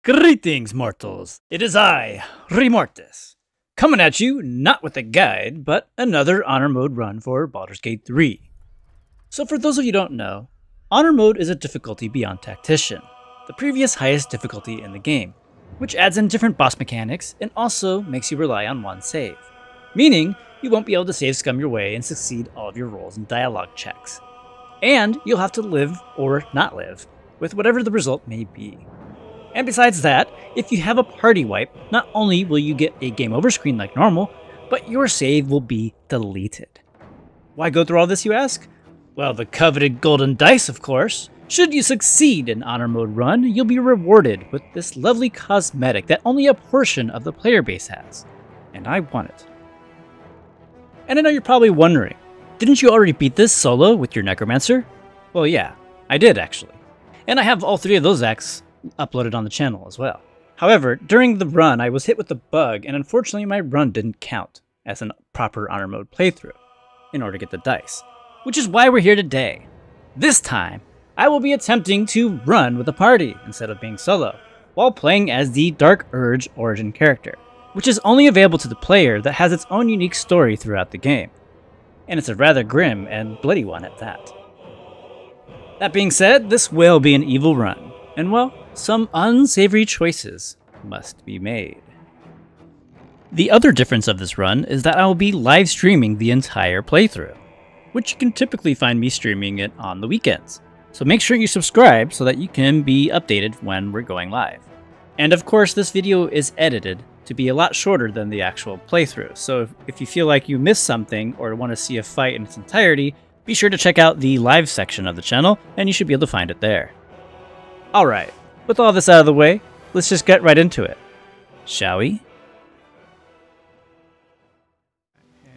Greetings, mortals. It is I, Remortis, coming at you not with a guide, but another Honor Mode run for Baldur's Gate 3. So for those of you who don't know, Honor Mode is a difficulty beyond Tactician, the previous highest difficulty in the game, which adds in different boss mechanics and also makes you rely on one save, meaning you won't be able to save scum your way and succeed all of your rolls and dialogue checks. And you'll have to live or not live, with whatever the result may be. And besides that, if you have a party wipe, not only will you get a game over screen like normal, but your save will be deleted. Why go through all this, you ask? Well, the coveted golden dice, of course. Should you succeed in Honor Mode run, you'll be rewarded with this lovely cosmetic that only a portion of the player base has. And I want it. And I know you're probably wondering, didn't you already beat this solo with your Necromancer? Well, yeah, I did actually. And I have all three of those acts uploaded on the channel as well. However, during the run, I was hit with a bug, and unfortunately my run didn't count as a proper Honor Mode playthrough in order to get the dice, which is why we're here today. This time, I will be attempting to run with a party instead of being solo, while playing as the Dark Urge origin character, which is only available to the player that has its own unique story throughout the game. And it's a rather grim and bloody one at that. That being said, this will be an evil run, and well, some unsavory choices must be made. The other difference of this run is that I will be live streaming the entire playthrough, which you can typically find me streaming it on the weekends. So make sure you subscribe so that you can be updated when we're going live. And of course, this video is edited to be a lot shorter than the actual playthrough, so if you feel like you missed something or want to see a fight in its entirety, be sure to check out the live section of the channel and you should be able to find it there. Alright, with all this out of the way, let's just get right into it, shall we?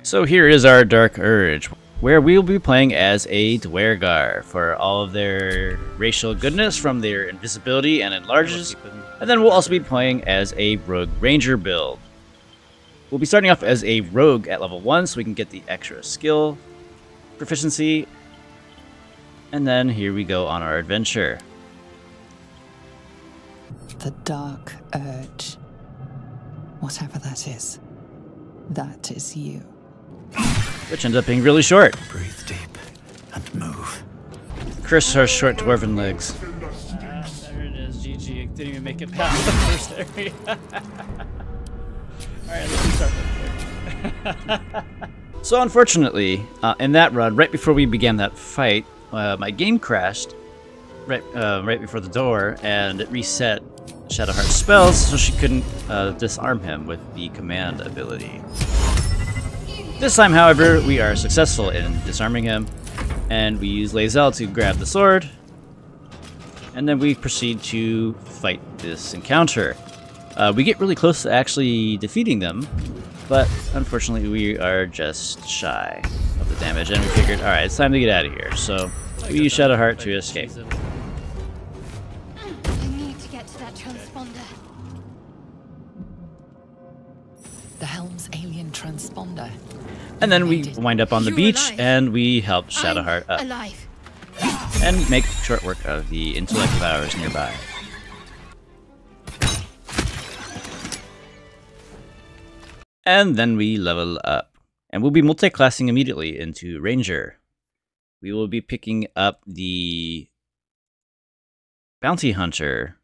So here is our Dark Urge, where we'll be playing as a Duergar for all of their racial goodness from their invisibility and enlarges, and then we'll also be playing as a Rogue Ranger build. We'll be starting off as a Rogue at level 1 so we can get the extra skill proficiency, and then here we go on our adventure. The Dark Urge. Whatever that is you. Which ended up being really short. Breathe deep and move. Chris has short dwarven legs. There it is, GG. Didn't even make it past the first area. Alright, let's start. So unfortunately, in that run, right before we began that fight, my game crashed right before the door, and it reset Shadowheart's spells, so she couldn't disarm him with the command ability. This time, however, we are successful in disarming him, and we use Lae'zel to grab the sword, and then we proceed to fight this encounter. We get really close to actually defeating them, but unfortunately we are just shy of the damage, and we figured, alright, it's time to get out of here, so we use Shadowheart to escape. I need to get to that transponder. The Helm's alien transponder. And then we wind up on the beach, and we help Shadowheart up, Alive. and make short work of the intellect powers nearby. And then we level up, and we'll be multi-classing immediately into Ranger. We will be picking up the Bounty Hunter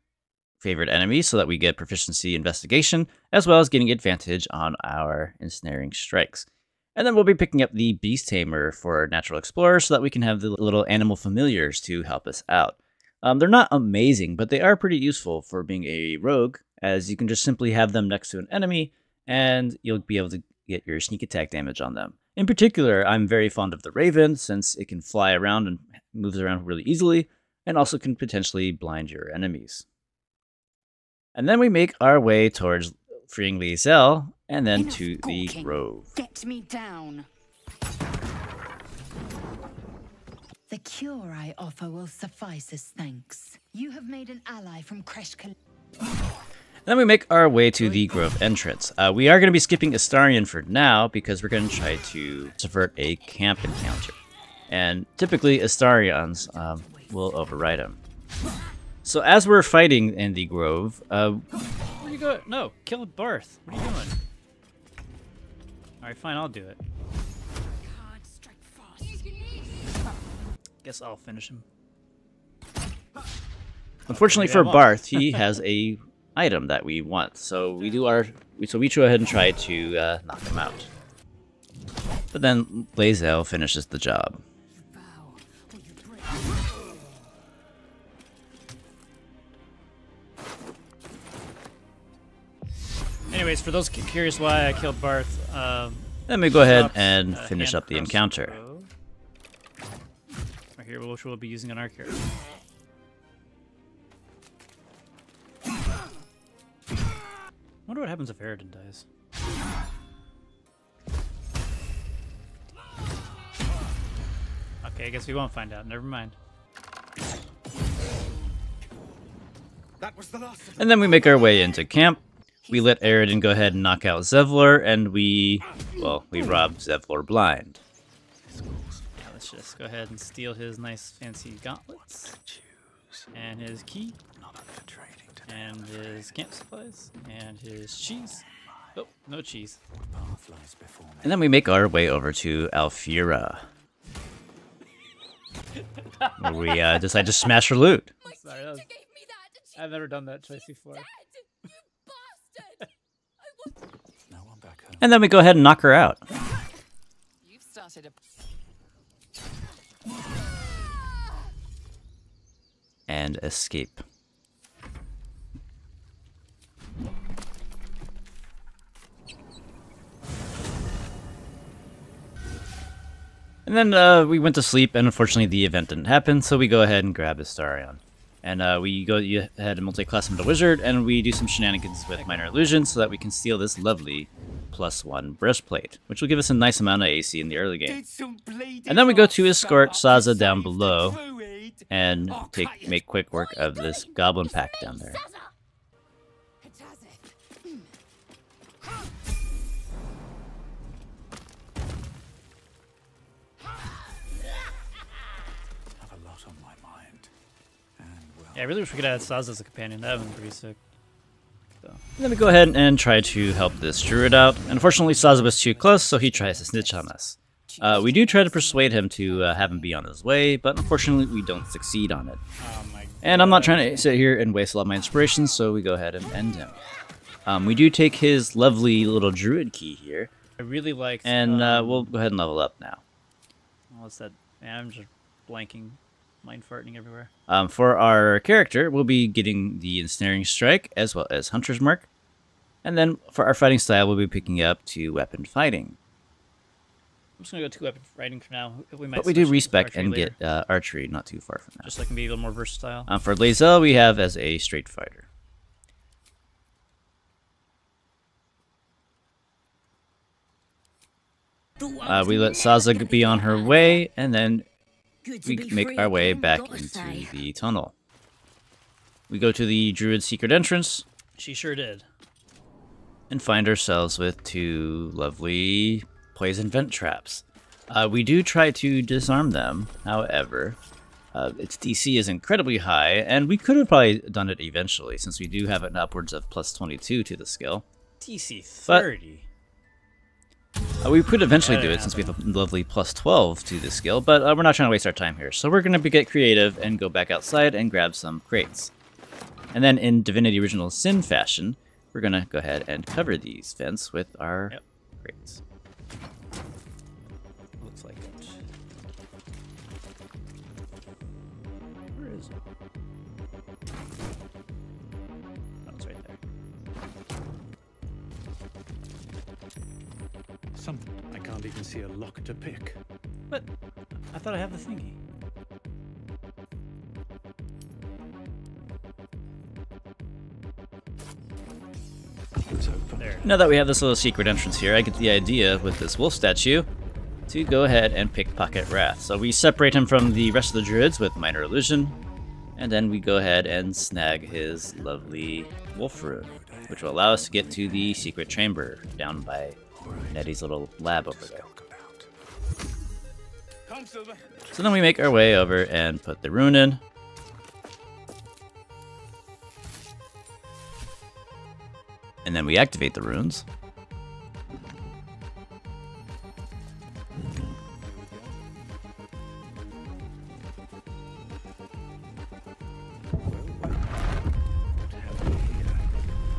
favorite enemy so that we get proficiency investigation, as well as getting advantage on our ensnaring strikes. And then we'll be picking up the Beast Tamer for Natural Explorer so that we can have the little animal familiars to help us out. They're not amazing, but they are pretty useful for being a rogue, as you can just simply have them next to an enemy, and you'll be able to get your sneak attack damage on them. In particular, I'm very fond of the Raven, since it can fly around and moves around really easily, and also can potentially blind your enemies. And then we make our way towards freeing Lae'zel, and then to the grove. Get me down. The cure I offer will suffice as thanks. You have made an ally from Kreshkal. Then we make our way to the grove entrance. We are going to be skipping Astarion for now because we're going to try to subvert a camp encounter. And typically Astarions will override him. So as we're fighting in the grove, where you go? No, kill Barth. What are you doing? Alright, fine, I'll do it. Guess I'll finish him. Unfortunately for Barth, he has a item that we want, so we go ahead and try to knock him out. But then Lae'zel finishes the job. Anyways, for those curious why I killed Barth, then we go ahead and finish up the encounter. Right here, which we'll be using on our character. I wonder what happens if Aridin dies. Okay, I guess we won't find out. Never mind. And then we make our way into camp. We let Aridin go ahead and knock out Zevlor, and we rob Zevlor blind. Yeah, let's just go ahead and steal his nice fancy gauntlets. And his key. And his camp supplies. And his cheese. Oh, no cheese. And then we make our way over to Alfira, where we decide to smash her loot. Sorry, I've never done that choice before. And then we go ahead and knock her out. You've started And escape. And then we went to sleep, and unfortunately the event didn't happen, so we go ahead and grab Astarion. And we go ahead and multi-class him to Wizard, and we do some shenanigans with Minor Illusion so that we can steal this lovely +1 breastplate, which will give us a nice amount of AC in the early game. And then we go to escort Saza down below and make quick work of this goblin pack down there. Yeah, I really wish we could add Saz as a companion. That would be pretty sick. So. And then we go ahead and try to help this druid out. Unfortunately, Saza was too close, so he tries to snitch on us. We do try to persuade him to have him be on his way, but unfortunately we don't succeed on it. Oh my God. And I'm not trying to sit here and waste a lot of my inspiration, so we go ahead and end him. We do take his lovely little druid key here. I really like. And we'll go ahead and level up now. What's that? Man, I'm just blanking. Mind farting everywhere. For our character, we'll be getting the Ensnaring Strike as well as Hunter's Mark. And then for our fighting style, we'll be picking up 2 weapon fighting. I'm just going to go 2 weapon fighting for now. But we do respec and get archery not too far from now. Just so I can be a little more versatile. For Lae'zel, we have as a straight fighter. We let Saza be on her way, and then we make our way back into the tunnel. We go to the Druid's secret entrance. She sure did. And find ourselves with 2 lovely poison vent traps. We do try to disarm them, however. Its DC is incredibly high, and we could have probably done it eventually, since we do have an upwards of +22 to the skill. DC 30. We could eventually do it since we have a lovely +12 to the skill, but we're not trying to waste our time here. So we're going to get creative and go back outside and grab some crates. And then in Divinity Original Sin fashion, we're going to go ahead and cover these vents with our crates. Looks like it. Where is it? Oh, it's right there. Something. I can't even see a lock to pick. What? I thought I have the thingy. It's open. There. Now that we have this little secret entrance here, I get the idea with this wolf statue to go ahead and pickpocket Wrath. So we separate him from the rest of the druids with Minor Illusion, and then we go ahead and snag his lovely wolf rune, which will allow us to get to the secret chamber down by Nettie's little lab over there. So then we make our way over and put the rune in. And then we activate the runes.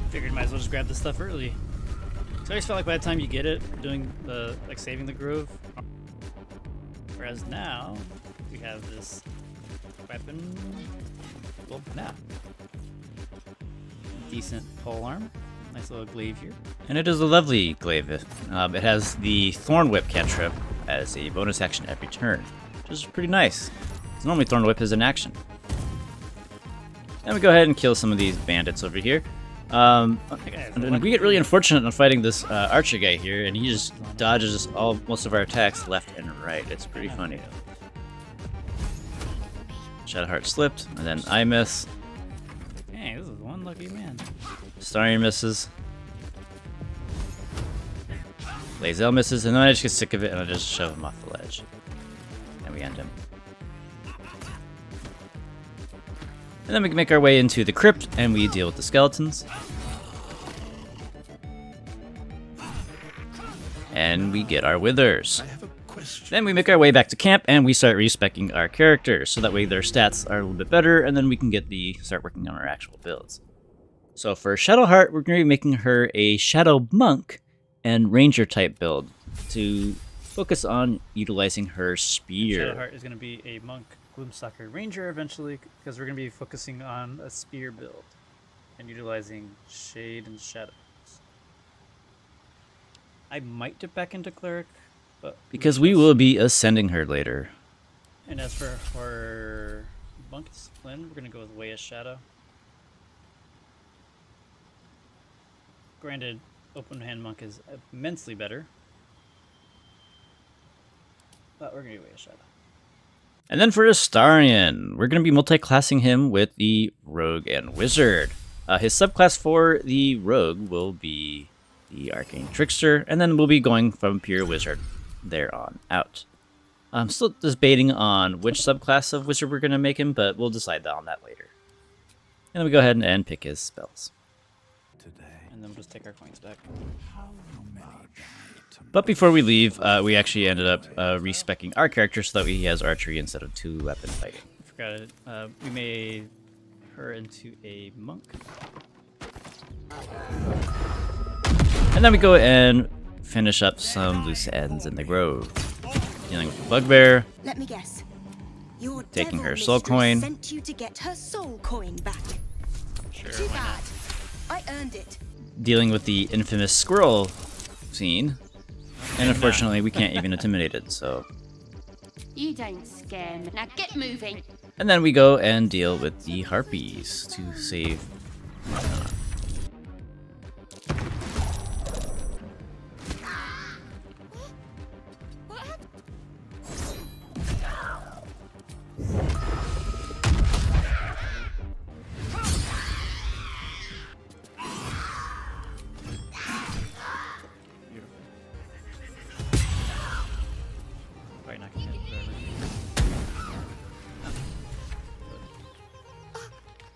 Figured might as well just grab this stuff early. So I always felt like by the time you get it, doing the like saving the grove. Whereas now we have this weapon. Well, now decent pole arm, nice little glaive here, and it is a lovely glaive. It has the Thorn Whip cantrip as a bonus action every turn, which is pretty nice. 'Cause normally Thorn Whip is an action. And we go ahead and kill some of these bandits over here. And we get really unfortunate on fighting this archer guy here, and he just dodges most of our attacks left and right. It's pretty funny. Shadowheart slipped, and then I miss. Dang, this is one lucky man. Starry misses. Lae'zel misses, and then I just get sick of it and I just shove him off the ledge. And we end him. And then we can make our way into the crypt and we deal with the skeletons. And we get our withers. Then we make our way back to camp and we start respeccing our characters, so that way their stats are a little bit better, and then we can start working on our actual builds. So for Shadowheart, we're going to be making her a Shadow Monk and Ranger type build to focus on utilizing her spear. Shadowheart is going to be a Monk Gloomstalker Ranger eventually, because we're going to be focusing on a spear build and utilizing shade and shadows. I might dip back into Cleric, but because we will be ascending her later. And as for our Monk discipline, we're going to go with Way of Shadow. Granted, Open Hand Monk is immensely better, but we're going to do Way of Shadow. And then for Astarion, we're going to be multi-classing him with the Rogue and Wizard. His subclass for the Rogue will be the Arcane Trickster, and then we'll be going from pure Wizard there on out. I'm still debating on which subclass of Wizard we're going to make him, but we'll decide on that later. And then we go ahead and pick his spells. And then we'll just take our coins back. But before we leave, we actually ended up respeccing our character so that he has archery instead of 2-weapon fighting. I forgot it. We made her into a monk. And then we go and finish up some loose ends in the grove. Dealing with Bugbear. Let me guess. Your taking devil her soul mistress coin. Sent you to get her soul coin back. Sure, Too why bad. not? I earned it. Dealing with the infamous squirrel scene. And unfortunately, we can't even intimidate it, so... You don't scare me. Now get moving. And then we go and deal with the harpies to save...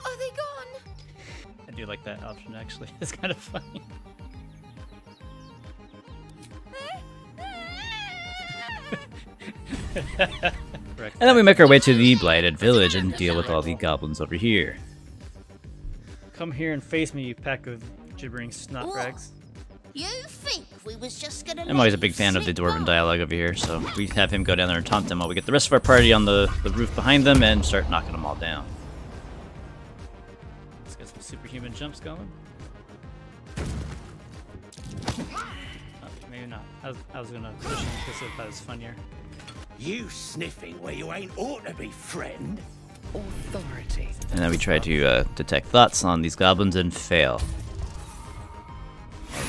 Are they gone? I do like that option, actually. It's kind of funny. And then we make our way to the Blighted Village and deal with all the goblins over here. Come here and face me, you pack of gibbering snot rags. You think we was just gonna? I'm always a big fan of the Dwarven dialogue over here, so we have him go down there and taunt them while we get the rest of our party on the roof behind them and start knocking them all down. Let's get some superhuman jumps going. Oh, maybe not. I was gonna push him because I thought it was funnier. You sniffing where you ain't ought to be, friend. Authority. And then we try to detect thoughts on these goblins and fail.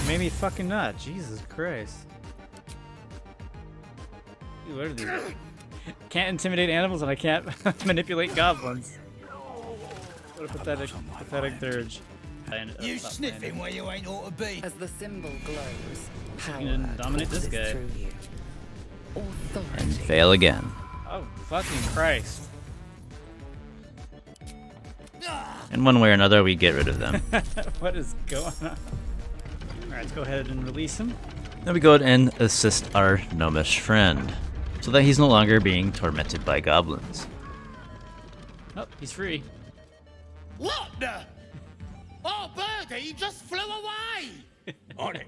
Maybe fucking not. Jesus Christ. Dude, what are these? Can't intimidate animals and I can't manipulate goblins. What a pathetic dirge. You sniffing where you ain't ought to be. As the symbol glows, power You can dominate this courses guy. through you. And Authority. fail again. Oh, fucking Christ. And one way or another, we get rid of them. What is going on? Alright, let's go ahead and release him. Then we go and assist our gnomish friend, so that he's no longer being tormented by goblins. Oh, he's free. What the? Oh, Birdie just flew away! On it.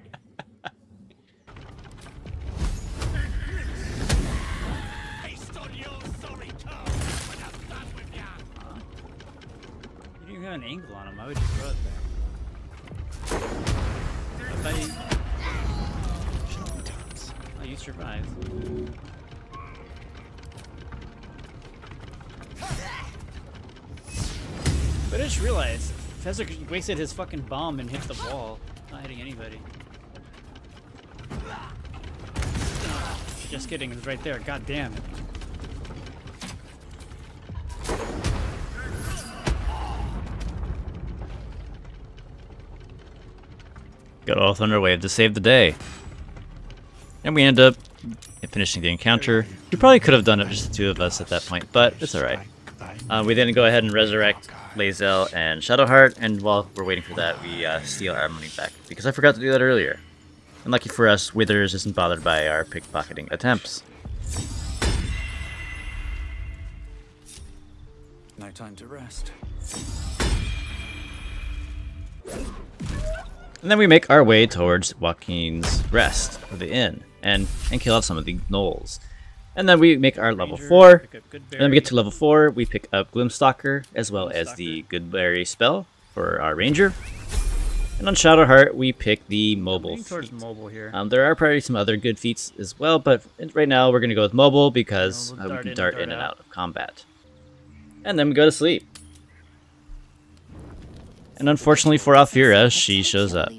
Based on your sorry tongue when I'm done with ya. You didn't even have an angle on him. I would just throw it there. I thought you... Oh, you survived. But I just realized Fezzik wasted his fucking bomb and hit the wall, not hitting anybody. Just kidding, it was right there. God damn it. Got all Thunderwave to save the day. And we end up finishing the encounter. We probably could have done it just the two of us at that point, but it's alright. We then go ahead and resurrect Lae'zel and Shadowheart, and while we're waiting for that, we steal our money back, because I forgot to do that earlier. And lucky for us, Withers isn't bothered by our pickpocketing attempts. No time to rest. And then we make our way towards Joaquin's Rest, or the inn, and kill off some of the gnolls. And then we make our level 4, and then we get to level 4, we pick up Gloomstalker, as well as the Goodberry spell for our ranger. And on Shadowheart, we pick the mobile feat. Mobile here. There are probably some other good feats as well, but right now we're going to go with mobile because we can dart in and out of combat. And then we go to sleep. And unfortunately for Alfira, she shows up.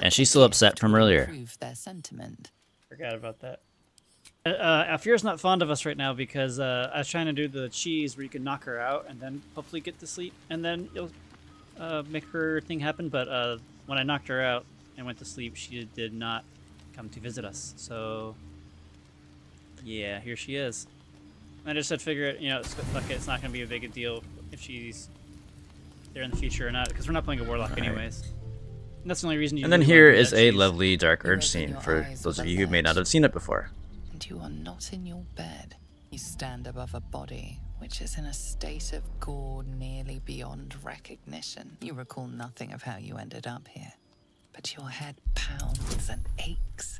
And she's still upset from earlier. Forgot about that. Alfira's not fond of us right now because I was trying to do the cheese where you can knock her out and then hopefully get to sleep and then you'll make her thing happen. But when I knocked her out and went to sleep, she did not come to visit us. So yeah, here she is. I just had to figure it, you know, fuck it, it's not going to be a big a deal if she's there in the future or not, because we're not playing a warlock anyways. And that's the only reason you. And then here is a lovely Dark Urge scene for those of you who may not have seen it before. And you are not in your bed. You stand above a body which is in a state of gore nearly beyond recognition. You recall nothing of how you ended up here, but your head pounds and aches.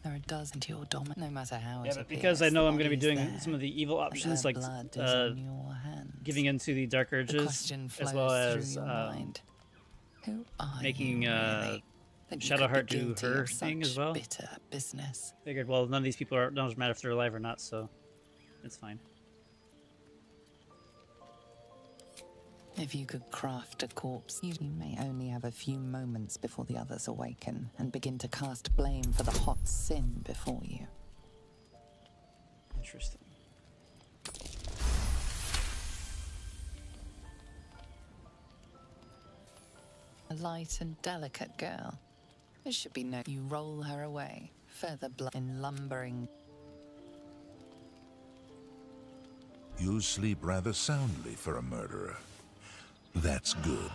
There are dozens to your dominant, no matter how. Yeah, but because I know I'm going to be doing some of the evil options, like giving into the Dark Urges, as well as making Shadowheart do her thing as well. Figured, well, none of these people don't matter if they're alive or not, so it's fine. If you could craft a corpse, you may only have a few moments before the others awaken and begin to cast blame for the hot sin before you. Interesting. A light and delicate girl. It should be known. You roll her away, feather blood in lumbering. You sleep rather soundly for a murderer. That's good.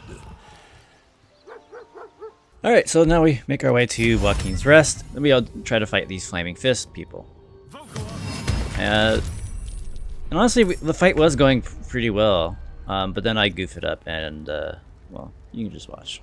Alright, so now we make our way to Joaquin's Rest, and we all try to fight these Flaming Fist people. And honestly, the fight was going pretty well, but then I goof it up, and, well, you can just watch.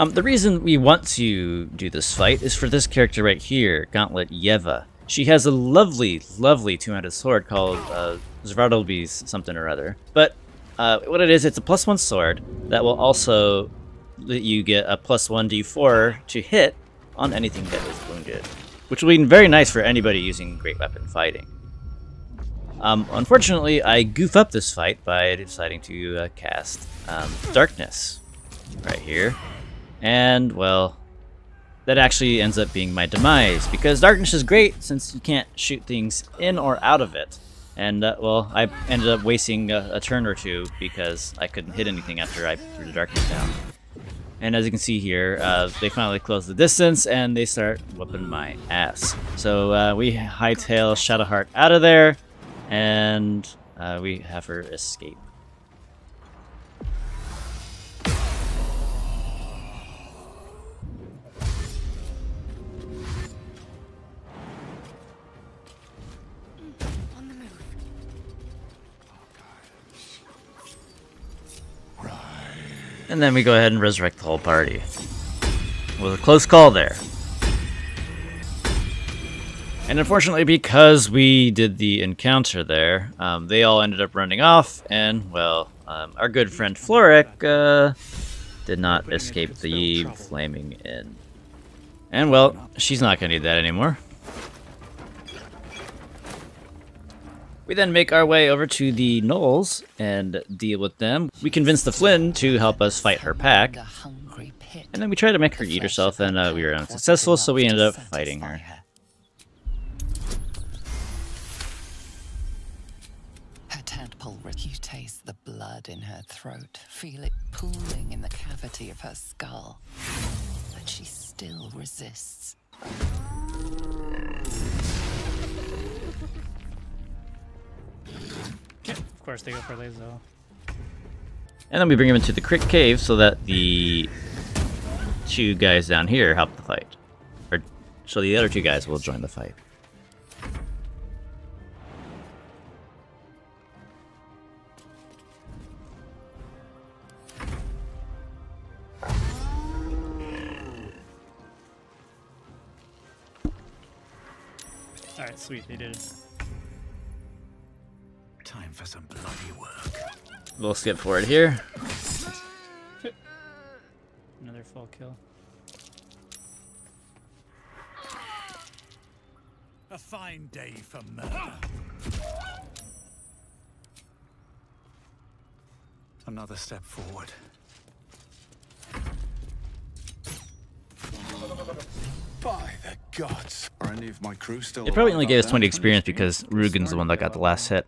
The reason we want to do this fight is for this character right here, Gauntlet Yeva. She has a lovely, lovely two-handed sword called Zvardalby's something or other. But what it is, it's a +1 sword that will also let you get a +1 d4 to hit on anything that is wounded, which will be very nice for anybody using great weapon fighting. Unfortunately, I goof up this fight by deciding to cast Darkness right here. And, well, that actually ends up being my demise, because Darkness is great since you can't shoot things in or out of it. And, well, I ended up wasting a turn or two because I couldn't hit anything after I threw the darkness down. And as you can see here, they finally close the distance and they start whooping my ass. So we hightail Shadowheart out of there, and we have her escape. And then we go ahead and resurrect the whole party. It was a close call there. And unfortunately, because we did the encounter there, they all ended up running off, and, well, our good friend Florek did not escape the flaming inn. And, well, she's not going to need that anymore. We then make our way over to the Gnolls and deal with them. We convince the Flynn to help us fight her pack. And then we try to make her eat herself, and we were unsuccessful, so we ended up fighting her. Her tadpole, you taste the blood in her throat, feel it pooling in the cavity of her skull. But she still resists. Of course, they go for Lazo. And then we bring him into the Crick Cave so that the two guys down here help the fight. Or, so the other two guys will join the fight. Alright, sweet, they did it. Time for some bloody work. We'll skip forward here. Another full kill. A fine day for murder. Another step forward. By the gods! Are any of my crew still It probably only alive gave us out 20 there? experience because Rugen's the one that got the last hit.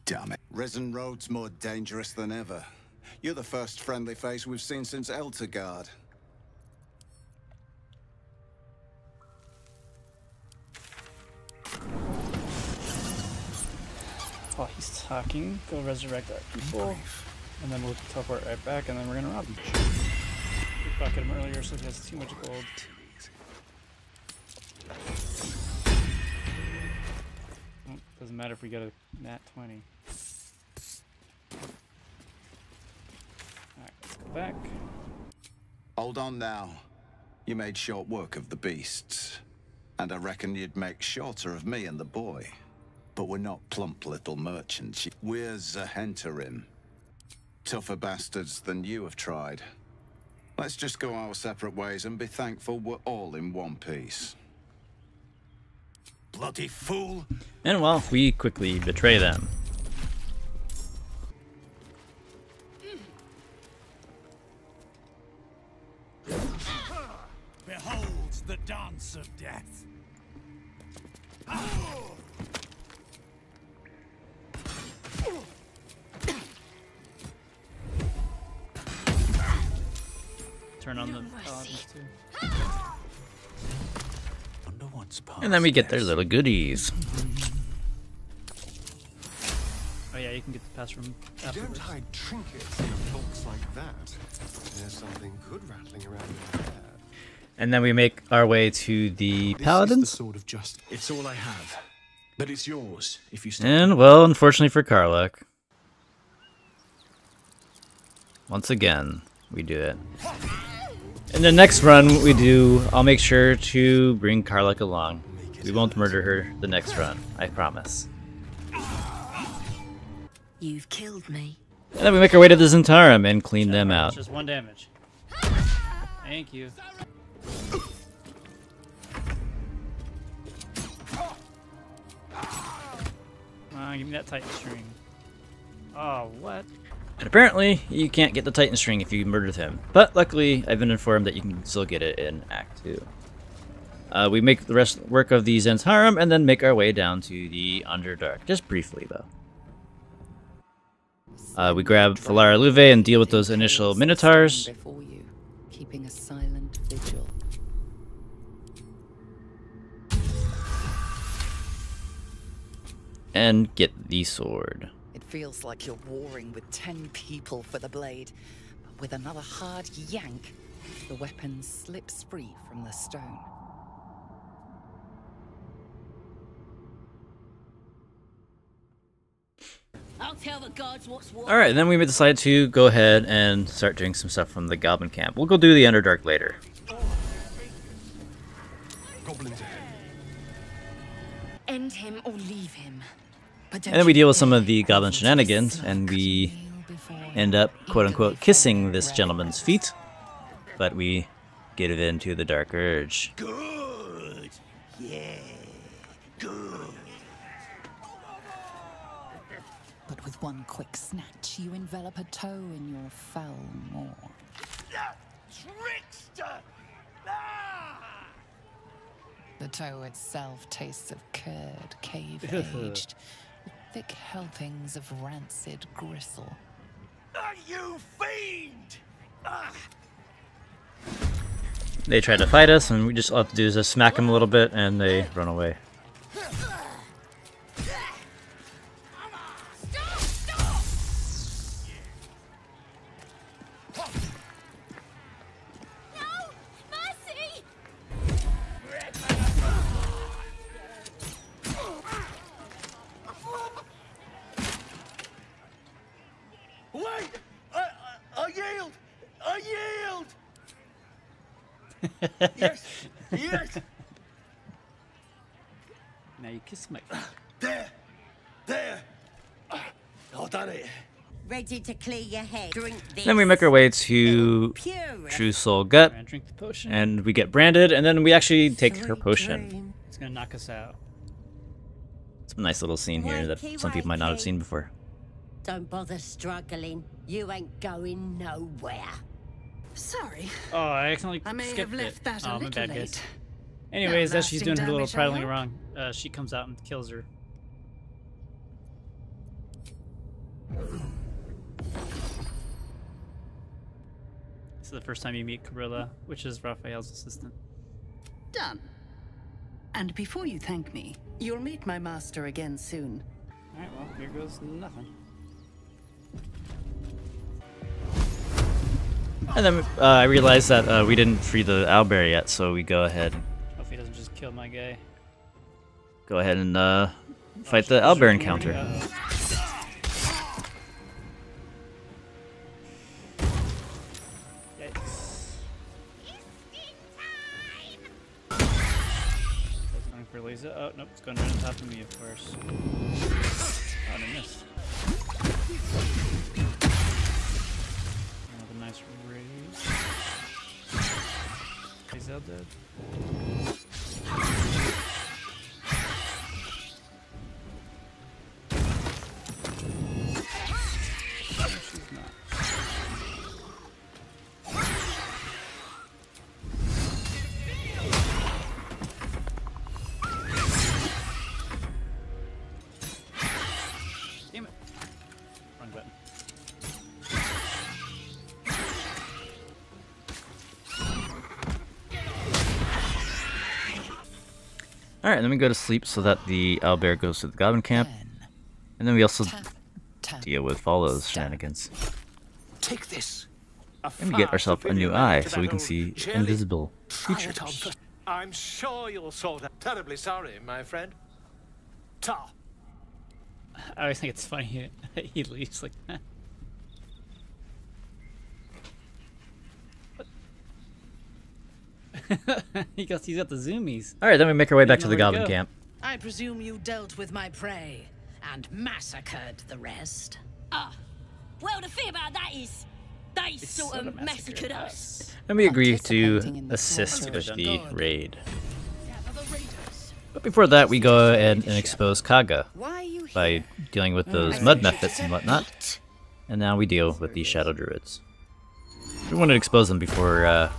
Damn it. Risen Road's more dangerous than ever. You're the first friendly face we've seen since Eltergard. While he's talking, go resurrect our people, and then we'll teleport right back, and then we're gonna rob him. We bucket him earlier, so he has too much gold. Doesn't matter if we get a nat 20. Alright, let's go back. Hold on now. You made short work of the beasts. And I reckon you'd make shorter of me and the boy. But we're not plump little merchants. We're Zahentarim. Tougher bastards than you have tried. Let's just go our separate ways and be thankful we're all in one piece. Bloody fool! And well, we quickly betray them. Behold the dance of death. Turn on the paladins too. And then we get their little goodies. Oh yeah, you can get the pass from You don't hide trinkets in a box like that. There's something good rattling around in there. And then we make our way to the This paladins. is the sword of justice. It's all I have. But it's yours if you stop. And, well, unfortunately for Karlach, once again, we do it. In the next run we do, I'll make sure to bring Karlach along. We won't murder her the next run, I promise. You've killed me. And then we make our way to the Zhentarim and clean them out. Just 1 damage. Thank you. Give me that Titan string. Oh, what? And apparently, you can't get the Titan string if you murdered him. But luckily, I've been informed that you can still get it in Act 2. We make the rest work of the Zhentarim and then make our way down to the Underdark. Just briefly, though. We grab Falara Luve and deal with those initial Minotaurs. Before you, keeping a silent vigil. And get the sword. It feels like you're warring with 10 people for the blade, but with another hard yank, the weapon slips free from the stone. I'll tell the gods what's what. Alright, then we decide to go ahead and start doing some stuff from the Goblin Camp. We'll go do the Underdark later. Goblins ahead. End him or leave him. But And then we deal with some of the Goblin shenanigans, and we end up, quote-unquote, kissing this gentleman's feet. But we get it into the Dark Urge. Good. Yeah. Good. But with one quick snatch, you envelop a toe in your foul maw. Trickster! Ah! The toe itself tastes of curd, cave-aged, with thick helpings of rancid gristle. You fiend! Ah! They try to fight us, and we just all have to do is just smack them a little bit, and they run away. Wait! I yield! I yield! Yes! Yes! Now you kiss my... There! There! I've done it. Ready to clear your head. Drink this. Then we make our way to True Soul Gut, And drink the potion. and we get branded, and then we actually take her potion. It's gonna knock us out. It's a nice little scene here that some people might not have seen before. Don't bother struggling. You ain't going nowhere. Sorry. Oh, I accidentally I may have skipped left it. that a Oh, my little bad, guys. late. Anyways, No as she's lasting doing her little damage, I prattling hope? around, she comes out and kills her. This is the first time you meet Corilla, which is Raphael's assistant. Done. And before you thank me, you'll meet my master again soon. Alright, well, here goes nothing. And then I realized that we didn't free the owlbear yet, so we go ahead Hope he doesn't just kill my guy. and fight the owlbear encounter. Yikes. Going for Lisa. Oh, nope, it's going right on top of me, of course. Oh, and I missed. Another nice raise. Is that dead? She's not. Damn it. Wrong button. Alright, then we go to sleep so that the owlbear goes to the Goblin Camp. And then we also deal with Follo's shenanigans. Take this. And we get ourselves a new eye so we can see invisible creatures. I'm sure you'll sort that. Terribly sorry, my friend. Ta. I always think it's funny he leaves like that. He's got the zoomies. Alright, then we make our way back to Doesn't the know where to Goblin go. Camp. I presume you dealt with my prey and massacred the rest. Ah, well, the thing about that is, they sort of massacred us. And we agree to assist with the raid. But before that, we go ahead and expose Kaga by dealing with those mud methods and whatnot. And now we deal with the Shadow Druids. We wanted to expose them before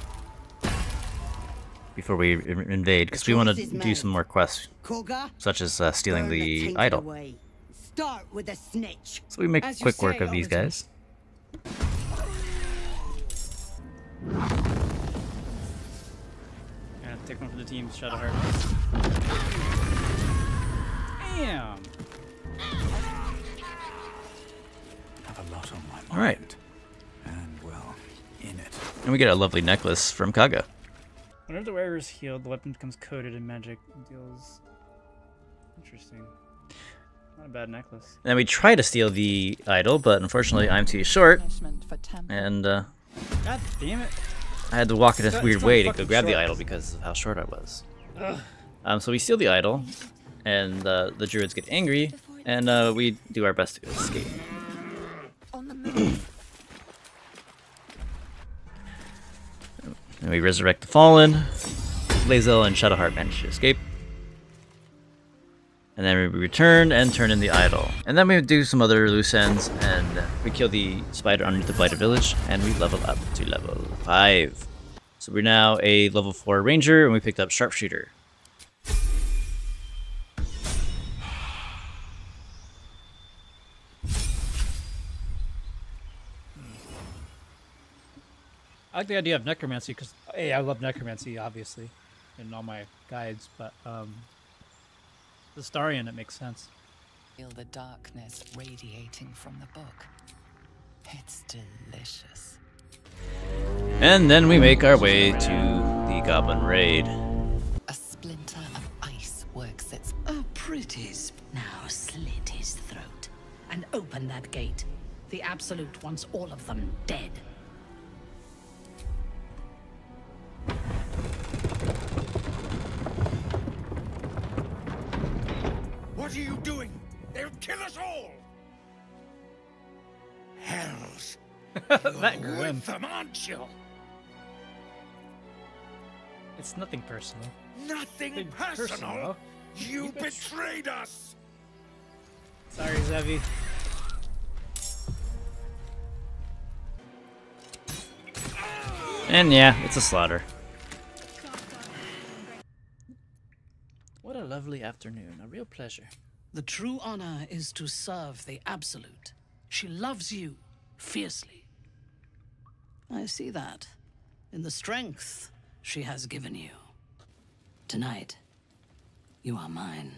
before we invade, because we want to do some more quests, Koga, such as stealing burn the tainted idol. away. Start with the snitch. So we make As you quick work say, of these Overton. guys. Gonna take one for the team, Shadowheart. Damn! Have a lot on my mind. All right. And, well, in it. And we get a lovely necklace from Kaga. Whenever the wearer is healed, the weapon becomes coated in magic and deals... Interesting. Not a bad necklace. And we try to steal the idol, but unfortunately I'm too short. And God damn it. I had to walk in a It's weird not way to go fucking grab the short. idol because of how short I was. Ugh. So we steal the idol, and the druids get angry, and we do our best to escape. And we resurrect the fallen. Lae'zel and Shadowheart manage to escape. And then we return and turn in the idol. And then we do some other loose ends, and we kill the spider underneath the Blighted Village, and we level up to level 5. So we're now a level 4 ranger, and we picked up Sharpshooter. I like the idea of necromancy because, hey, I love necromancy, obviously, in all my guides, but the Starion, it makes sense. Feel the darkness radiating from the book. It's delicious. And then we make our way to the Goblin Raid. A splinter of ice works its... Oh, pretties. Now slit his throat and open that gate. The Absolute wants all of them dead. What are you doing? They'll kill us all! Hells. That You're grim. with them, aren't you? It's nothing personal. Nothing Nothing personal. You betrayed us. Sorry, Zevi. And yeah, it's a slaughter. What a lovely afternoon. A real pleasure. The true honor is to serve the Absolute. She loves you fiercely. I see that in the strength she has given you. Tonight, you are mine.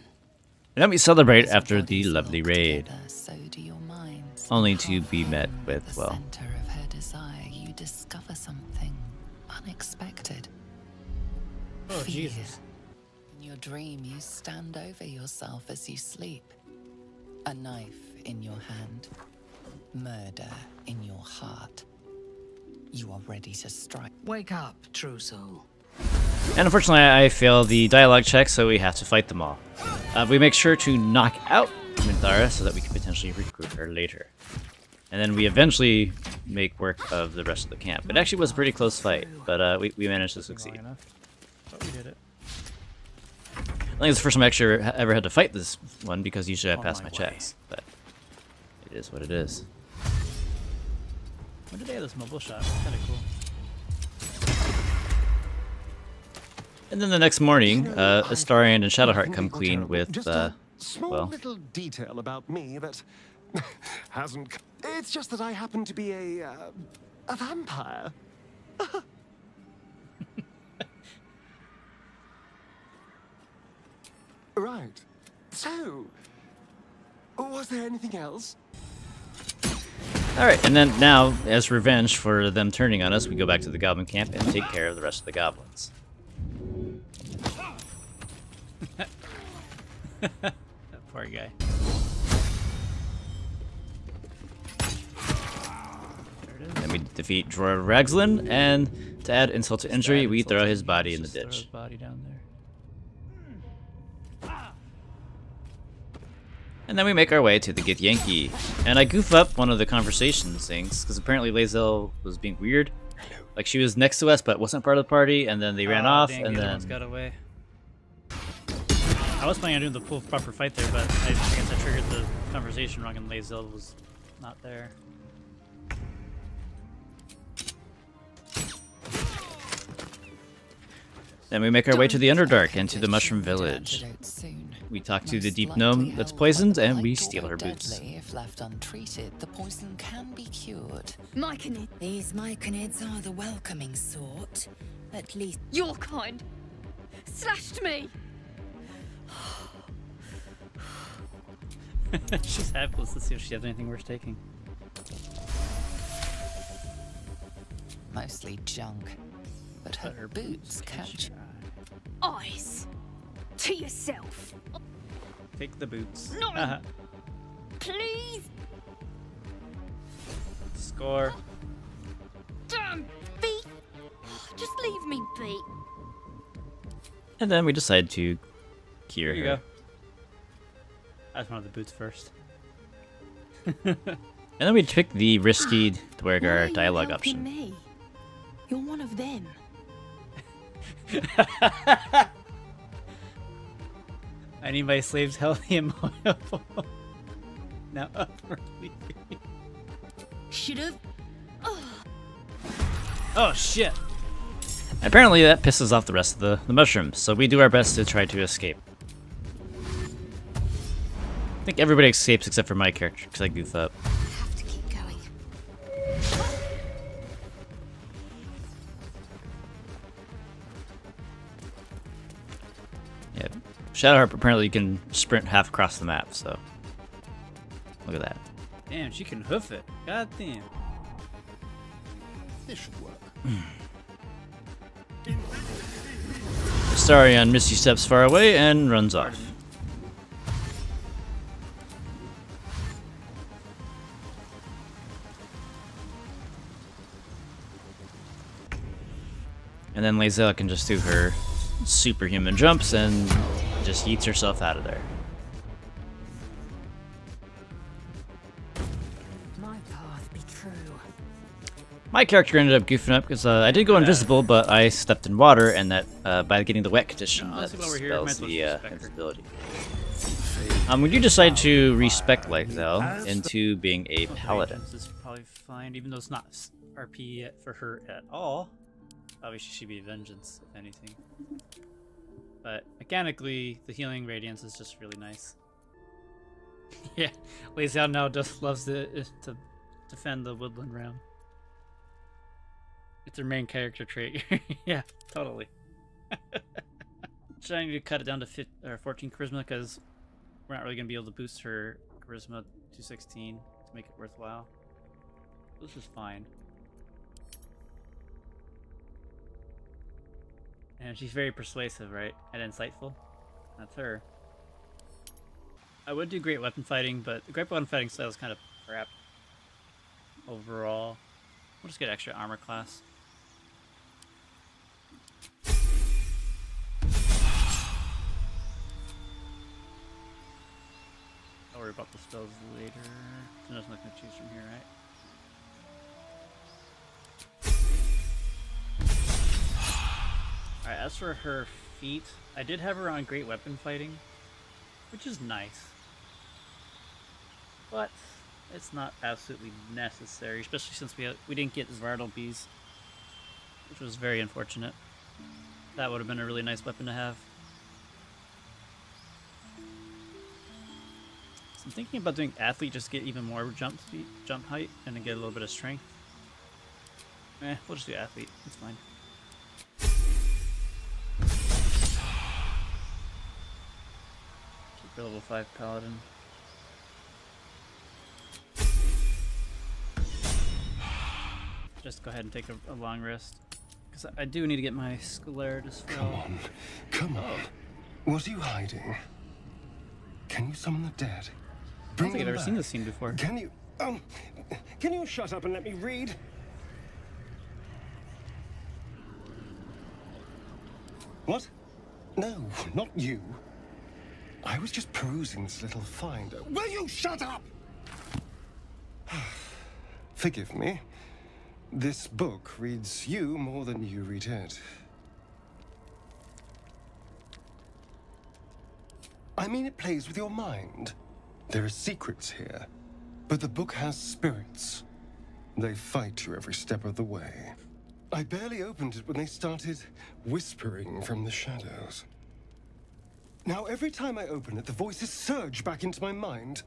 And then we celebrate after the lovely raid. So do your minds. Only to be met with, well, Center of her desire, you discover something unexpected. Oh, Fear. Jesus. In your dream, you stand over yourself as you sleep. A knife in your hand. Murder in your heart. You are ready to strike. Wake up, true soul. And unfortunately, I fail the dialogue check, so we have to fight them all. We make sure to knock out Minthara so that we can potentially recruit her later. And then we eventually make work of the rest of the camp. It actually was a pretty close fight, but we managed to succeed. But we did it. I think it's the first time I actually ever had to fight this one, because usually I pass my checks. But it is what it is. When did they have this mobile shot? It's kind of cool. And then the next morning, Astarion and Shadowheart come clean with, Just a small well, little detail about me that hasn't. It's just that I happen to be a vampire. Right. So, was there anything else? Alright, and then now, as revenge for them turning on us, we go back to the goblin camp and take care of the rest of the goblins. That poor guy. Then we defeat Dror Ragzlin, and to add insult to injury, we throw his body in the Throw his ditch. body down there. And then we make our way to the Githyanki. And I goof up one of the conversation things, because apparently Lae'zel was being weird. Like, she was next to us, but wasn't part of the party, and then they ran off, Dang, and the other then... one's got away. I was planning on doing the full proper fight there, but I guess I triggered the conversation wrong and Lae'zel was not there. Then we make our way to the Underdark and to the Mushroom Village. We talk to the deep gnome that's poisoned, and we steal her boots. If left untreated, the poison can be cured. Myconid. These myconids are the welcoming sort. At least Your kind slashed me. She's helpless. Let's see if she has anything worth taking. Mostly junk, but her boots catch. Eyes to yourself. Take the boots. No. Please. Score. Damn feet. Just leave me be. And then we decide to cure Here you her. go. I just wanted the boots first. And then we pick the risky Dwergar dialogue option. Me. You're one of them. I need my slaves healthy and mobile. Now upwardly. Should've. Oh shit! Apparently that pisses off the rest of the mushrooms, so we do our best to try to escape. I think everybody escapes except for my character, because I goof up. Have to keep going. Yeah, Shadowharp apparently can sprint half across the map, so look at that. Damn, she can hoof it. God damn. This should work. Astarion Misty steps far away and runs off. And then Lae'zel can just do her superhuman jumps and just yeets herself out of there. my path be true. My character ended up goofing up because I did go invisible, but I stepped in water, and that by getting the wet condition, that while we're here, might spells as well the respect her. invisibility. We do decide to respect Lae'zel into being a paladin. This is probably fine, even though it's not RP yet for her at all. Obviously, she should be vengeance, if anything. But mechanically, the healing radiance is just really nice. Yeah, Lae'zel now just loves to defend the woodland realm. It's her main character trait. Yeah, totally. Trying to cut it down to 14 charisma because we're not really going to be able to boost her charisma to 16 to make it worthwhile. This is fine. And she's very persuasive, right? And insightful. That's her. I would do great weapon fighting, but the great weapon fighting style is kind of crap overall. We'll just get extra armor class. I'll worry about the spells later. There's nothing to choose from here, right? Alright, as for her feat, I did have her on great weapon fighting, which is nice. But it's not absolutely necessary, especially since we didn't get Zvardal bees, which was very unfortunate. That would have been a really nice weapon to have. So I'm thinking about doing athlete, just get even more jump speed, jump height, and then get a little bit of strength. We'll just do athlete. It's fine. Keep the level 5 paladin. Just go ahead and take a long rest, because I do need to get my Scleritus fill. Come on, come on. What are you hiding? Can you summon the dead? I don't think I've ever seen this scene before. Can you? Can you shut up and let me read? What? No, not you. I was just perusing this little find. Will you shut up? Forgive me. This book reads you more than you read it. I mean, it plays with your mind. There are secrets here, but the book has spirits. They fight you every step of the way. I barely opened it when they started whispering from the shadows. Now, every time I open it, the voices surge back into my mind.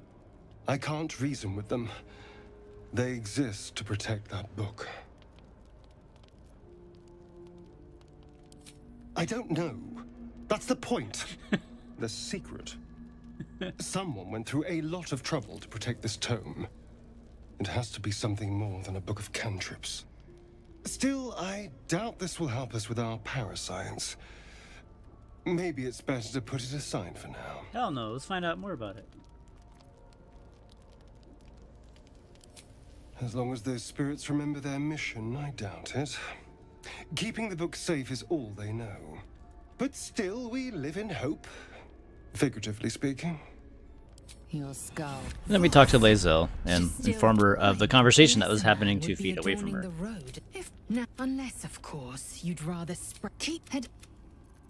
I can't reason with them. They exist to protect that book. I don't know. That's the point. The secret. Someone went through a lot of trouble to protect this tome. It has to be something more than a book of cantrips. Still, I doubt this will help us with our parascience. Maybe it's better to put it aside for now. Hell no, let's find out more about it. As long as those spirits remember their mission, I doubt it. Keeping the book safe is all they know. But still, we live in hope, figuratively speaking. Your skull. Then we talked to Lae'zel and informed her of the conversation that was happening 2 feet away from her. The road. Unless, of course, you'd rather keep head.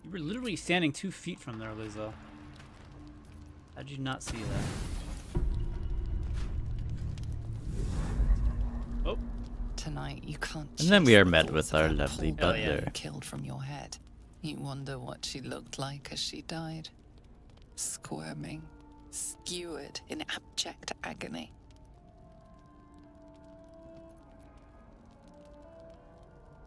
You were literally standing 2 feet from there, Lae'zel. How'd you not see that? Oh. Tonight you can't. And then we are met with our lovely poor butler. woman killed from your head. You wonder what she looked like as she died. Squirming, skewered in abject agony.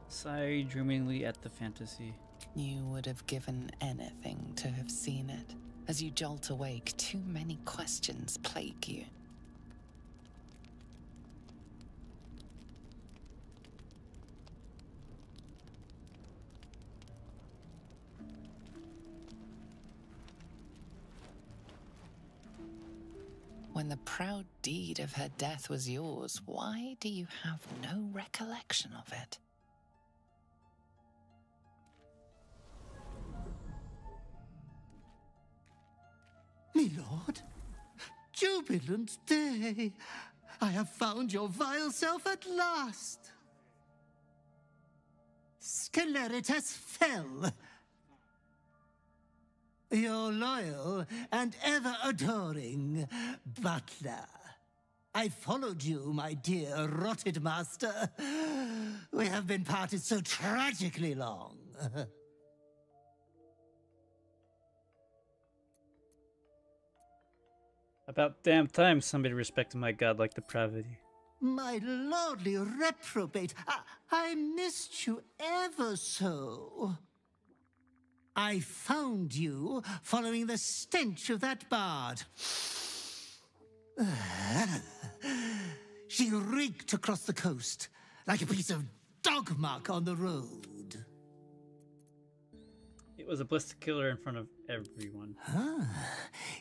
Sigh dreamingly at the fantasy. You would have given anything to have seen it. As you jolt awake, too many questions plague you. When the proud deed of her death was yours, why do you have no recollection of it? Me lord, jubilant day! I have found your vile self at last! Sceleritas fell! Your loyal and ever-adoring butler. I followed you, my dear rotted master. We have been parted so tragically long. About damn time somebody respected my godlike depravity. My lordly reprobate, I missed you ever so. I found you following the stench of that bard. She reeked across the coast like a piece of dog muck on the road. It was a bliss to kill her in front of everyone.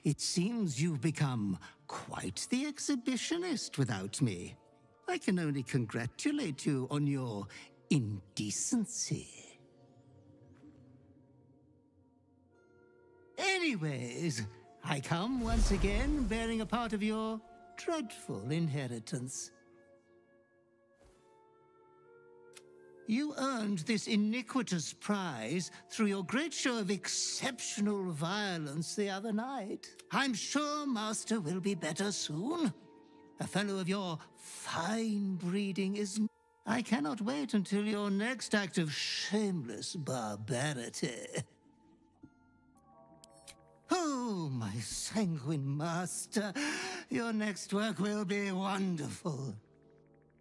It seems you've become quite the exhibitionist without me. I can only congratulate you on your indecency. Anyways, I come once again bearing a part of your dreadful inheritance. You earned this iniquitous prize through your great show of exceptional violence the other night. I'm sure Master will be better soon. A fellow of your fine breeding is... I cannot wait until your next act of shameless barbarity. Oh, my sanguine master, your next work will be wonderful.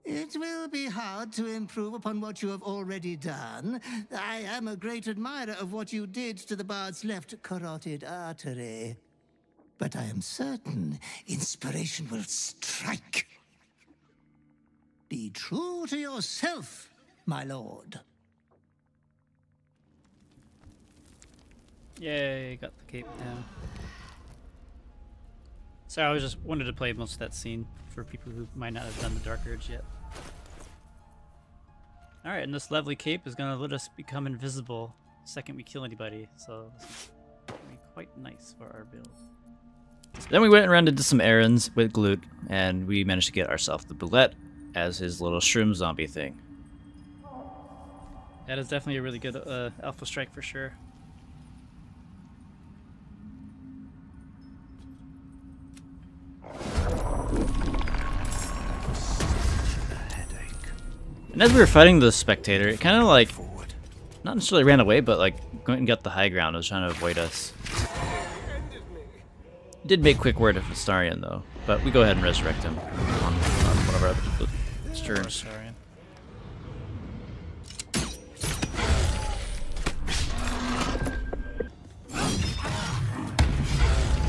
It will be hard to improve upon what you have already done. I am a great admirer of what you did to the bard's left carotid artery. But I am certain inspiration will strike. Be true to yourself, my lord. Yay, got the cape now. Sorry, I was just wanted to play most of that scene for people who might not have done the Dark Urge yet. Alright, and this lovely cape is gonna let us become invisible the second we kill anybody, so this is gonna be quite nice for our build. Then we went around and did some errands with Glut, and we managed to get ourselves the Bulette as his little shroom zombie thing. That is definitely a really good alpha strike for sure. And as we were fighting the spectator, it kind of like, not necessarily ran away, but like went and got the high ground. It was trying to avoid us. It did make quick word of Astarion though, but we go ahead and resurrect him on one of our other turns.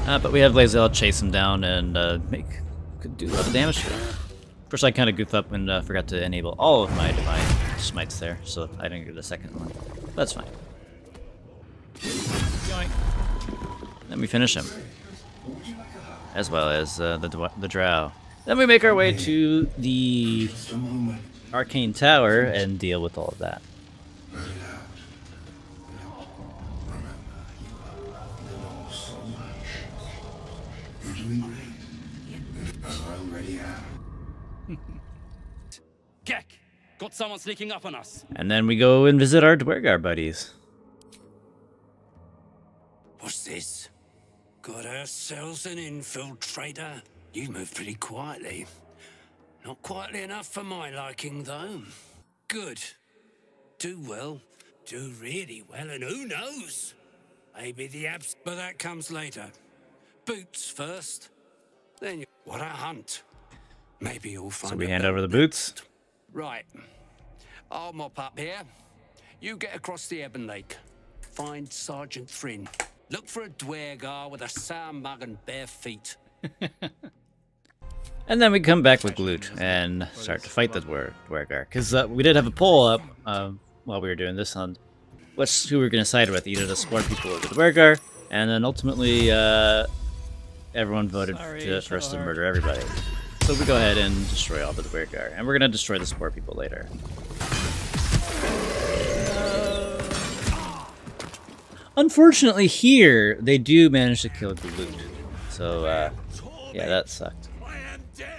But we have Lae'zel chase him down and could do a lot of damage to him. First, I kind of goofed up and forgot to enable all of my divine smites there, so I didn't get the second one. That's fine. Yoink. Then we finish him, as well as the drow. Then we make our way to the Arcane Tower and deal with all of that. Gek! Got someone sneaking up on us. And then we go and visit our Dwergar buddies. What's this? Got ourselves an infiltrator? You move pretty quietly. Not quietly enough for my liking, though. Good. Do well. Do really well, and who knows? Maybe the abs... But that comes later. Boots first. Then you... What a hunt. Maybe you'll find... So we hand over the boots. Right. I'll mop up here. You get across the Ebon Lake. Find Sergeant Thrinn. Look for a Dwergar with a sour mug and bare feet. And then we come back with Glut and start to fight the Dwergar. Because we did have a poll up while we were doing this on who we were going to side with. Either the Spore people or the Dwergar. And then ultimately everyone voted for us to murder everybody. So we go ahead and destroy all the Dwergar. And we're going to destroy the Spore people later. Unfortunately here, they do manage to kill Glut. So, yeah, that sucked. That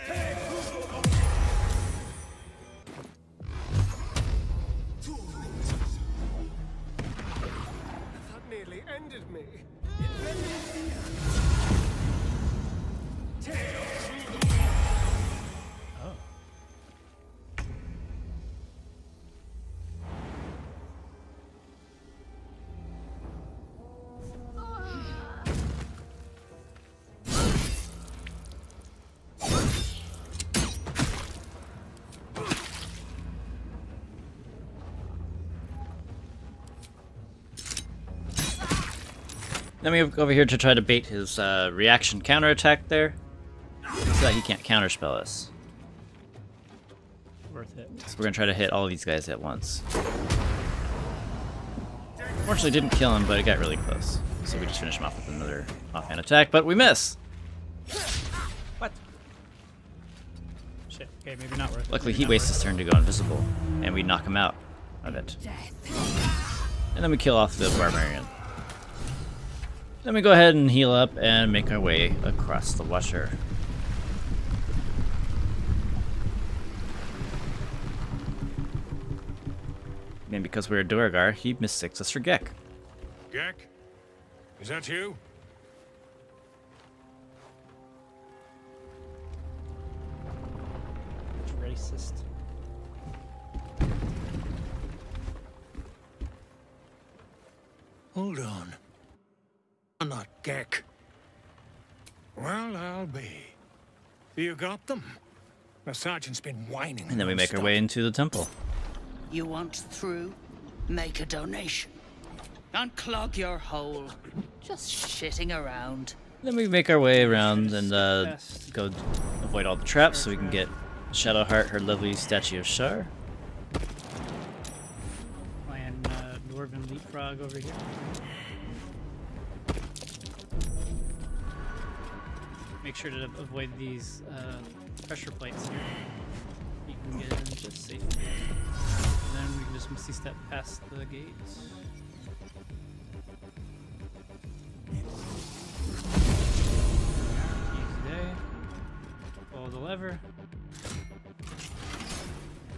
nearly ended me. Then we go over here to try to bait his reaction counterattack there, so that he can't counterspell us. Worth it. So we're gonna try to hit all of these guys at once. Fortunately, didn't kill him, but it got really close. So we just finish him off with another offhand attack, but we miss. What? Shit. Okay, maybe not worth it. Luckily, he wastes his turn to go invisible, and we knock him out of it. And then we kill off the barbarian. Then we go ahead and heal up and make our way across the Watcher. And because we're a Dwergar, he mistakes us for Gek. Gek? Is that you? It's racist. Hold on. I'm not Gek. Well, I'll be. You got them? The sergeant's been whining. And then we make our way into the temple. You want through? Make a donation. Unclog your hole. Just shitting around. Then we make our way around and go avoid all the traps so we can get Shadowheart, her lovely statue of Shar. Playing Dwarven Leapfrog over here. Make sure to avoid these pressure plates here. You can get in just safely. And then we can just misty step past the gates. Easy day. Follow the lever.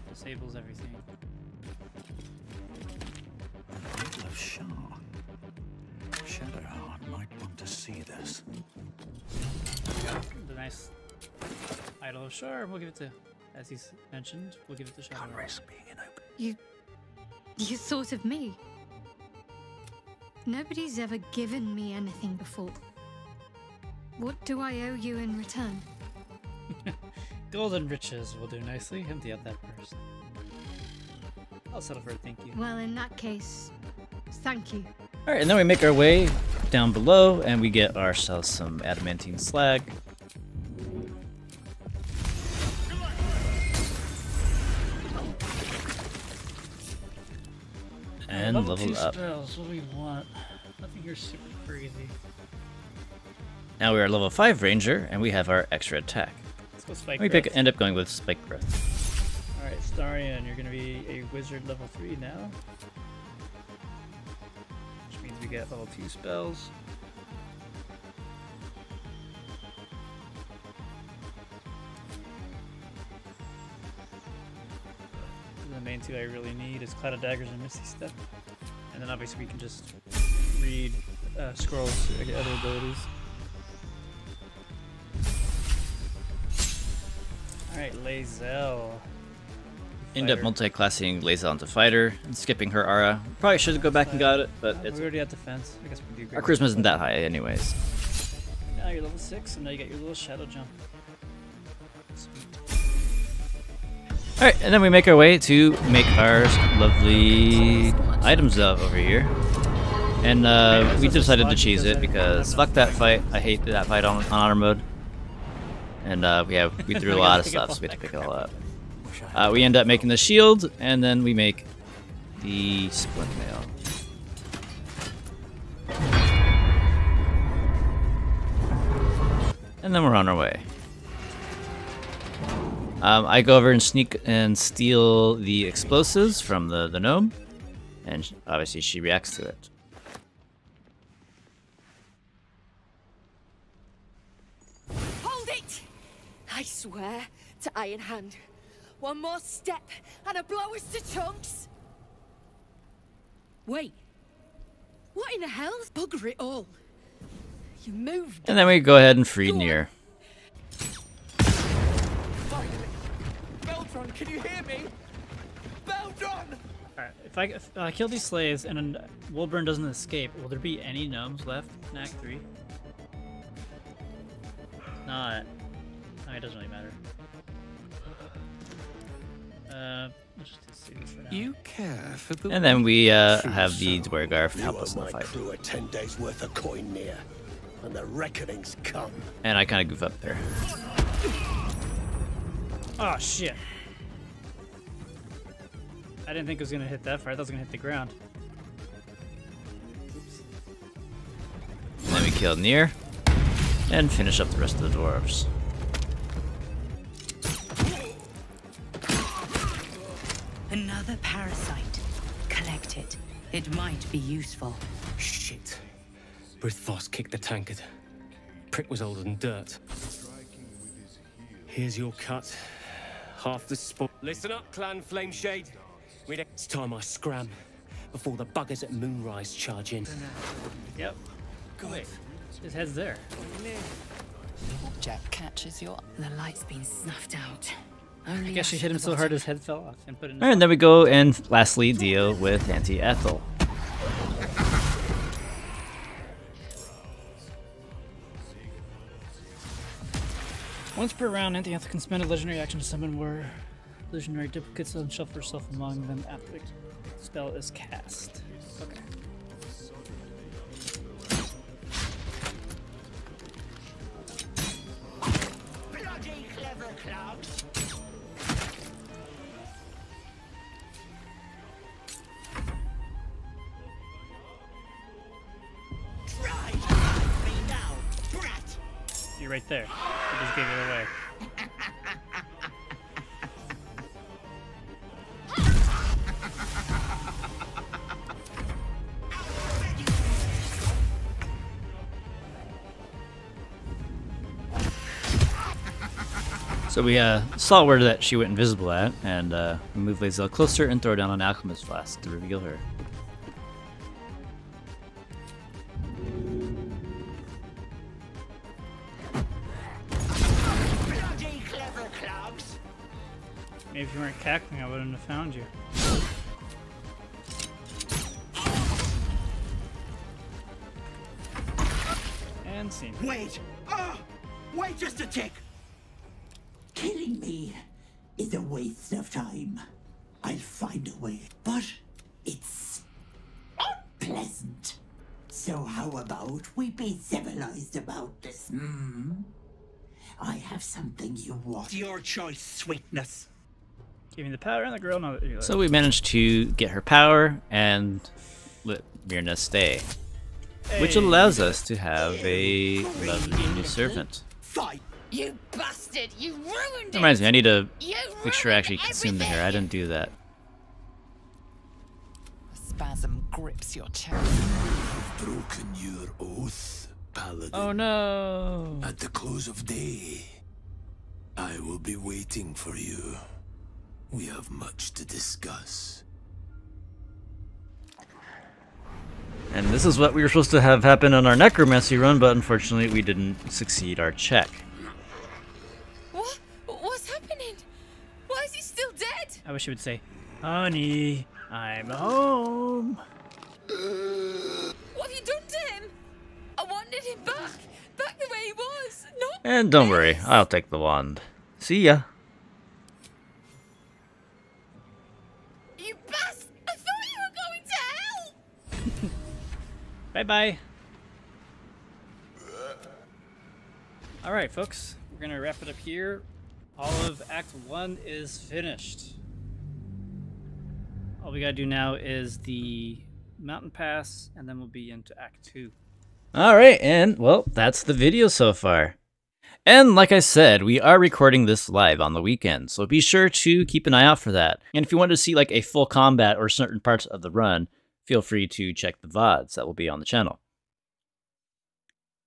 Disables everything. Idol of Shar. Shadowheart might want to see this. The nice Idol of Shar, we'll give it to as he's mentioned. We'll give it the shot. You thought of me. Nobody's ever given me anything before. What do I owe you in return? Gold and riches will do nicely. Empty out that purse. I'll settle for a thank you. Well, in that case, thank you. Alright, and then we make our way down below and we get ourselves some adamantine slag. And level up. Spells, what do we want? Nothing here super crazy. Now we are level 5 ranger and we have our extra attack. Let's go spike We breath. end up going with spike breath. Alright, Starion, you're gonna be a wizard level 3 now. Which means we get level 2 spells. The main two I really need is Cloud of Daggers and Misty Step. And then obviously we can just read scrolls to get other abilities. Alright, Lae'zel. End up multi-classing Lae'zel into fighter and skipping her aura. Probably should have go back and got it, but We already have defense. I guess we do. our charisma isn't that high anyways. Now you're level 6, and now you got your little shadow jump. Alright, and then we make our way to make our lovely items over here. And we decided to cheese it because fuck that fight. I hate that fight on honor mode. And we threw a lot of stuff, so we had to pick it all up. We end up making the shield, and then we make the splint mail. And then we're on our way. I go over and sneak and steal the explosives from the gnome, and obviously she reacts to it. Hold it! I swear to Iron Hand. One more step and a blow us to chunks. Wait. What in the hell's bugger it all? You moved. And then we go ahead and free Nier. Beldron, can you hear me? Beldron! Alright, if I kill these slaves and Wolburn doesn't escape, will there be any gnomes left in Act 3? Not. I mean, it doesn't really matter. Let's just see this for now. You care for the And then we have the Dwergarf help us in the fight. crew are 10 days worth of coin near, and the reckoning's come. And I kind of goof up there. Oh shit! I didn't think it was gonna hit that far. I thought it was gonna hit the ground. And then we kill Nier and finish up the rest of the dwarves. Another parasite. Collect it. It might be useful. Shit. Brithos kicked the tankard. Prick was older than dirt. Here's your cut. Half the spot. Listen up, Clan Flameshade. It's time I scram before the buggers at Moonrise charge in. Yep. Wait, his head's there. Jack catches your. The light's been snuffed out. I guess she hit him so hard his head fell off and put it in. Alright, and then we go and lastly deal with Auntie Ethel. Once per round, Auntie Ethel can spend a legendary action to summon more legendary duplicates and shuffle herself among them after the spell is cast. Okay. Bloody clever clouds. Try me now, brat. You're right there. I just gave it away. So we saw where that she went invisible at, and we move Lae'zel closer and throw down an Alchemist Flask to reveal her. Bloody clever clubs. Maybe if you weren't cackling, I wouldn't have found you. And scene. Wait! Wait just a tick! Killing me is a waste of time. I'll find a way, but it's unpleasant. So how about we be civilized about this, I have something you want. Your choice, sweetness. Give me the power and the girl. No, so we managed to get her power and let Myrna stay. Hey. Which allows us to have a lovely new servant. Fight! You bastard! You ruined it! Reminds me, I need to make sure I actually consume the hair. I didn't do that. A spasm grips your chest. You've broken your oath, Paladin. Oh no! At the close of day, I will be waiting for you. We have much to discuss. And this is what we were supposed to have happen on our necromancy run, but unfortunately we didn't succeed our check. What? What's happening? Why is he still dead? I wish he would say, "Honey, I'm home." What have you done to him? I wanted him back the way he was. Not And don't worry, I'll take the wand. See ya. You bastard! I thought you were going to hell. Bye-bye. Alright, folks. We're going to wrap it up here. All of Act 1 is finished. All we got to do now is the mountain pass, and then we'll be into Act 2. Alright, and, well, that's the video so far. And like I said, we are recording this live on the weekend, so be sure to keep an eye out for that. And if you want to see like a full combat or certain parts of the run, feel free to check the VODs that will be on the channel.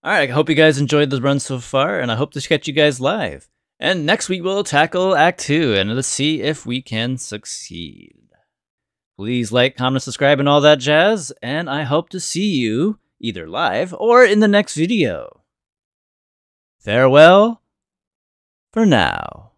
Alright, I hope you guys enjoyed the run so far, and I hope to catch you guys live. And next week we'll tackle Act 2, and let's see if we can succeed. Please like, comment, subscribe, and all that jazz, and I hope to see you either live or in the next video. Farewell for now.